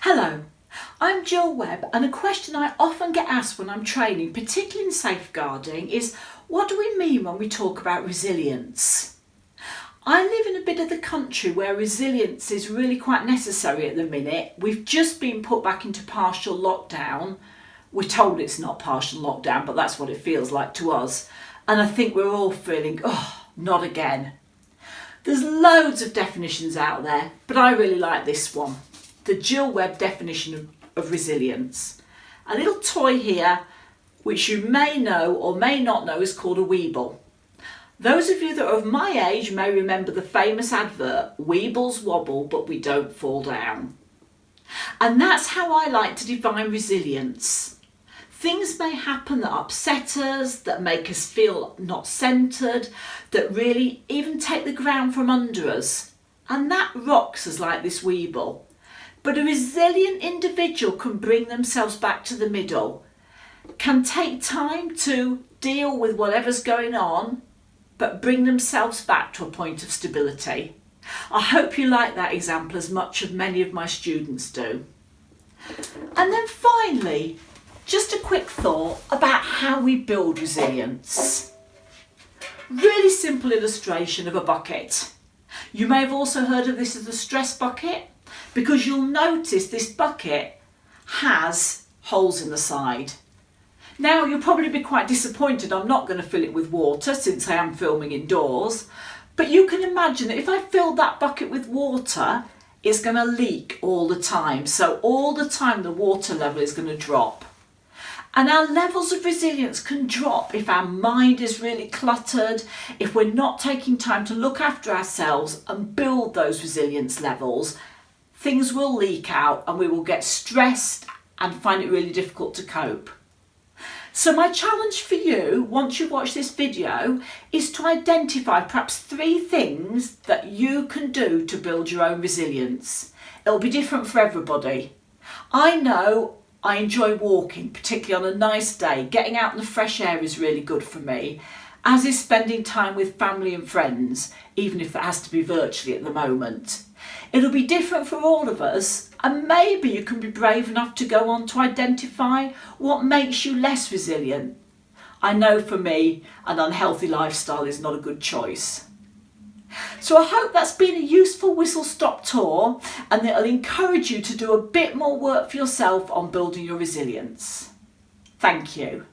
Hello, I'm Jill Webb, and a question I often get asked when I'm training, particularly in safeguarding, is what do we mean when we talk about resilience? I live in a bit of the country where resilience is really quite necessary at the minute. We've just been put back into partial lockdown. We're told it's not partial lockdown, but that's what it feels like to us. And I think we're all feeling, not again. There's loads of definitions out there, but I really like this one. The Jill Webb definition of resilience. A little toy here, which you may know or may not know, is called a Weeble. Those of you that are of my age may remember the famous advert, Weebles wobble, but we don't fall down. And that's how I like to define resilience. Things may happen that upset us, that make us feel not centred, that really even take the ground from under us. And that rocks us like this Weeble. But a resilient individual can bring themselves back to the middle, can take time to deal with whatever's going on, but bring themselves back to a point of stability. I hope you like that example as much as many of my students do. And then finally, just a quick thought about how we build resilience. Really simple illustration of a bucket. You may have also heard of this as a stress bucket, because you'll notice this bucket has holes in the side. Now you'll probably be quite disappointed I'm not going to fill it with water since I am filming indoors, but you can imagine that if I fill that bucket with water, it's going to leak all the time. So all the time the water level is going to drop. And our levels of resilience can drop if our mind is really cluttered, if we're not taking time to look after ourselves and build those resilience levels. Things will leak out and we will get stressed and find it really difficult to cope. So my challenge for you, once you've watched this video, is to identify perhaps 3 things that you can do to build your own resilience. It'll be different for everybody. I know I enjoy walking, particularly on a nice day. Getting out in the fresh air is really good for me, as is spending time with family and friends, even if that has to be virtually at the moment. It'll be different for all of us, and maybe you can be brave enough to go on to identify what makes you less resilient. I know for me, an unhealthy lifestyle is not a good choice. So I hope that's been a useful whistle-stop tour, and that it'll encourage you to do a bit more work for yourself on building your resilience. Thank you.